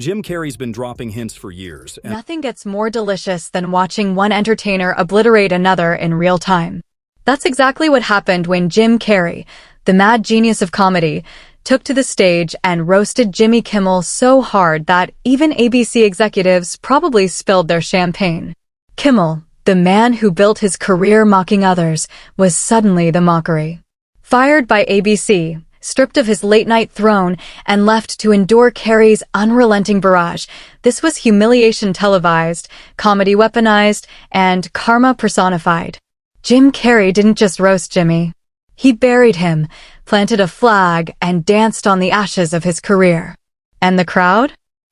Jim Carrey's been dropping hints for years, and Nothing gets more delicious than watching one entertainer obliterate another in real time. That's exactly what happened when Jim Carrey, the mad genius of comedy, took to the stage and roasted Jimmy Kimmel so hard that even ABC executives probably spilled their champagne. Kimmel, the man who built his career mocking others, was suddenly the mockery. Fired by ABC, stripped of his late-night throne, and left to endure Carrey's unrelenting barrage, this was humiliation televised, comedy weaponized, and karma personified. Jim Carrey didn't just roast Jimmy. He buried him, planted a flag, and danced on the ashes of his career. And the crowd?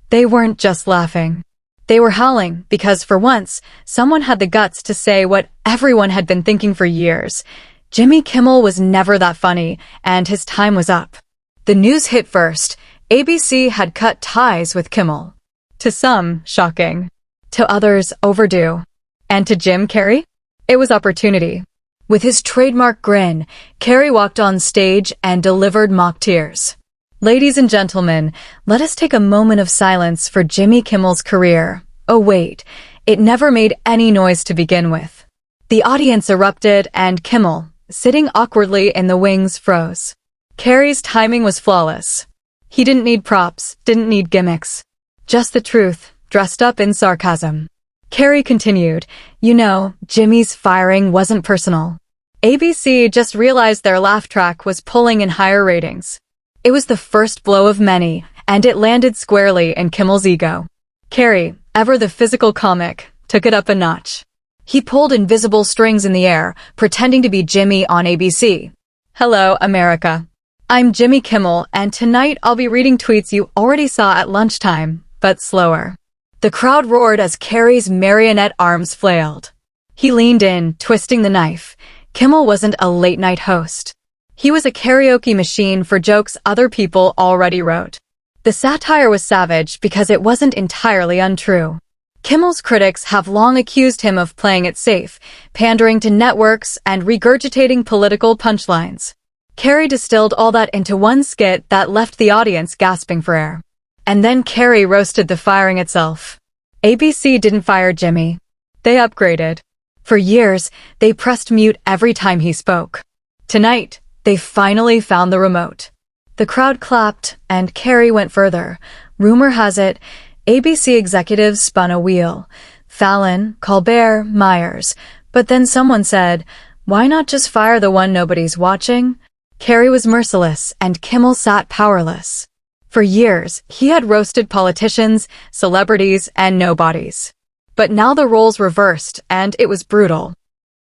They weren't just laughing. They were howling because, for once, someone had the guts to say what everyone had been thinking for years. Jimmy Kimmel was never that funny, and his time was up. The news hit first. ABC had cut ties with Kimmel. To some, shocking. To others, overdue. And to Jim Carrey? It was opportunity. With his trademark grin, Carrey walked on stage and delivered mock tears. Ladies and gentlemen, let us take a moment of silence for Jimmy Kimmel's career. Oh wait, it never made any noise to begin with. The audience erupted and Kimmel, sitting awkwardly in the wings, froze. Carrey's timing was flawless. He didn't need props, didn't need gimmicks. Just the truth, dressed up in sarcasm. Carrey continued, "You know, Jimmy's firing wasn't personal. ABC just realized their laugh track was pulling in higher ratings. It was the first blow of many, and it landed squarely in Kimmel's ego." Carrey, ever the physical comic, took it up a notch. He pulled invisible strings in the air, pretending to be Jimmy on ABC. "Hello, America. I'm Jimmy Kimmel, and tonight I'll be reading tweets you already saw at lunchtime, but slower." The crowd roared as Carrey's marionette arms flailed. He leaned in, twisting the knife. Kimmel wasn't a late-night host. He was a karaoke machine for jokes other people already wrote. The satire was savage because it wasn't entirely untrue. Kimmel's critics have long accused him of playing it safe, pandering to networks and regurgitating political punchlines. Carrey distilled all that into one skit that left the audience gasping for air. And then Carrey roasted the firing itself. ABC didn't fire Jimmy. They upgraded. For years, they pressed mute every time he spoke. Tonight, they finally found the remote. The crowd clapped, and Carrey went further. Rumor has it, ABC executives spun a wheel. Fallon, Colbert, Myers. But then someone said, "Why not just fire the one nobody's watching?" Carrey was merciless, and Kimmel sat powerless. For years, he had roasted politicians, celebrities, and nobodies. But now the roles reversed, and it was brutal.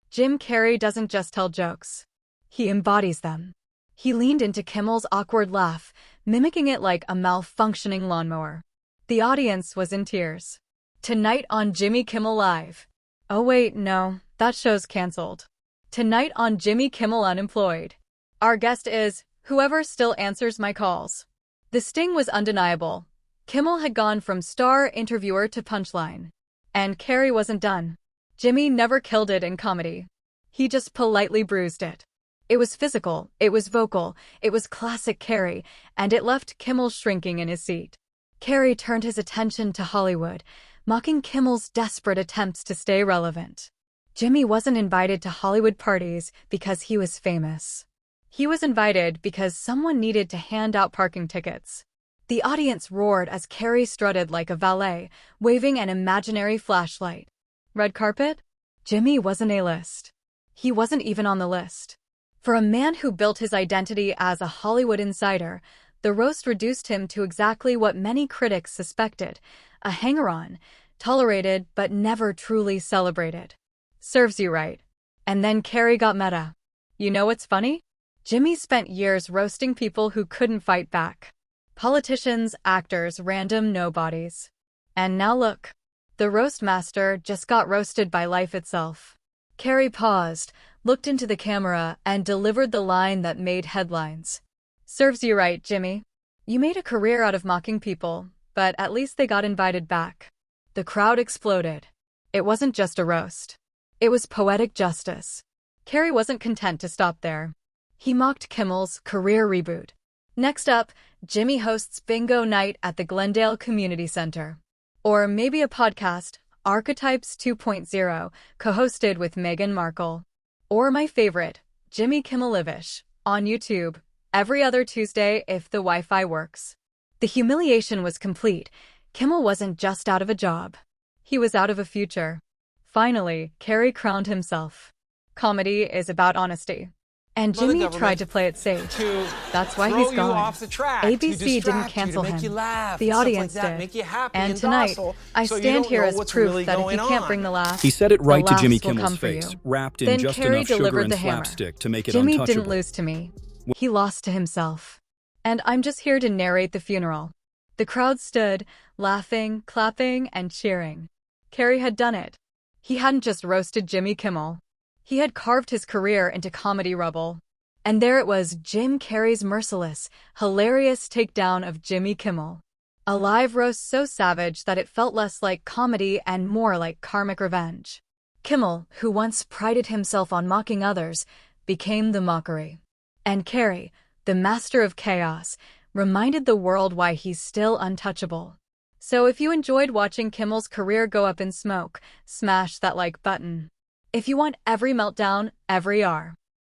Jim Carrey doesn't just tell jokes. He embodies them. He leaned into Kimmel's awkward laugh, mimicking it like a malfunctioning lawnmower. The audience was in tears. Tonight on Jimmy Kimmel Live. Oh wait, no, that show's canceled. Tonight on Jimmy Kimmel Unemployed. Our guest is, whoever still answers my calls. The sting was undeniable. Kimmel had gone from star interviewer to punchline. And Carrey wasn't done. Jimmy never killed it in comedy. He just politely bruised it. It was physical, it was vocal, it was classic Carrey, and it left Kimmel shrinking in his seat. Carrey turned his attention to Hollywood, mocking Kimmel's desperate attempts to stay relevant. Jimmy wasn't invited to Hollywood parties because he was famous. He was invited because someone needed to hand out parking tickets. The audience roared as Carrey strutted like a valet, waving an imaginary flashlight. Red carpet? Jimmy wasn't A-list. He wasn't even on the list. For a man who built his identity as a Hollywood insider, the roast reduced him to exactly what many critics suspected, a hanger-on, tolerated but never truly celebrated. Serves you right. And then Carrey got meta. You know what's funny? Jimmy spent years roasting people who couldn't fight back. Politicians, actors, random nobodies. And now look. The roast master just got roasted by life itself. Carrey paused, looked into the camera, and delivered the line that made headlines. Serves you right, Jimmy. You made a career out of mocking people, but at least they got invited back. The crowd exploded. It wasn't just a roast. It was poetic justice. Carrey wasn't content to stop there. He mocked Kimmel's career reboot. Next up, Jimmy hosts bingo night at the Glendale Community Center. Or maybe a podcast, Archetypes 2.0, co-hosted with Meghan Markle. Or my favorite, Jimmy Kimmel Live-ish, on YouTube, every other Tuesday if the Wi-Fi works. The humiliation was complete. Kimmel wasn't just out of a job. He was out of a future. Finally, Carrey crowned himself. Comedy is about honesty. And Jimmy tried to play it safe. That's why he's gone. ABC didn't cancel him. The audience did. And tonight, I stand here as proof that if you can't bring the laughs, He said it right the to Jimmy laughs will Kimmel's come for face, you. wrapped in Then just Carrey enough sugar delivered and the hammer. slapstick to make it Jimmy untouchable. didn't lose to me. He lost to himself. And I'm just here to narrate the funeral. The crowd stood, laughing, clapping, and cheering. Carrey had done it. He hadn't just roasted Jimmy Kimmel. He had carved his career into comedy rubble. And there it was, Jim Carrey's merciless, hilarious takedown of Jimmy Kimmel. A live roast so savage that it felt less like comedy and more like karmic revenge. Kimmel, who once prided himself on mocking others, became the mockery. And Carrey, the master of chaos, reminded the world why he's still untouchable. So if you enjoyed watching Kimmel's career go up in smoke, smash that like button. If you want every meltdown, every hour,